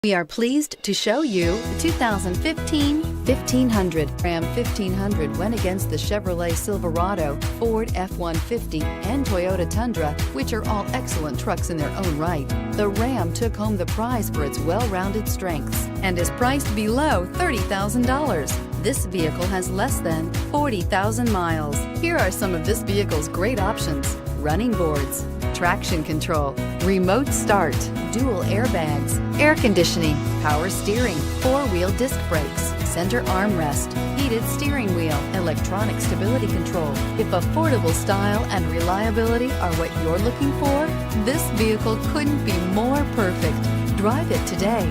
We are pleased to show you the 2015 1500. Ram 1500 went against the Chevrolet Silverado, Ford F-150, and Toyota Tundra, which are all excellent trucks in their own right. The Ram took home the prize for its well-rounded strengths and is priced below $30,000. This vehicle has less than 40,000 miles. Here are some of this vehicle's great options: running boards, traction control, remote start, dual airbags, air conditioning, power steering, four-wheel disc brakes, center armrest, heated steering wheel, electronic stability control. If affordable style and reliability are what you're looking for, this vehicle couldn't be more perfect. Drive it today.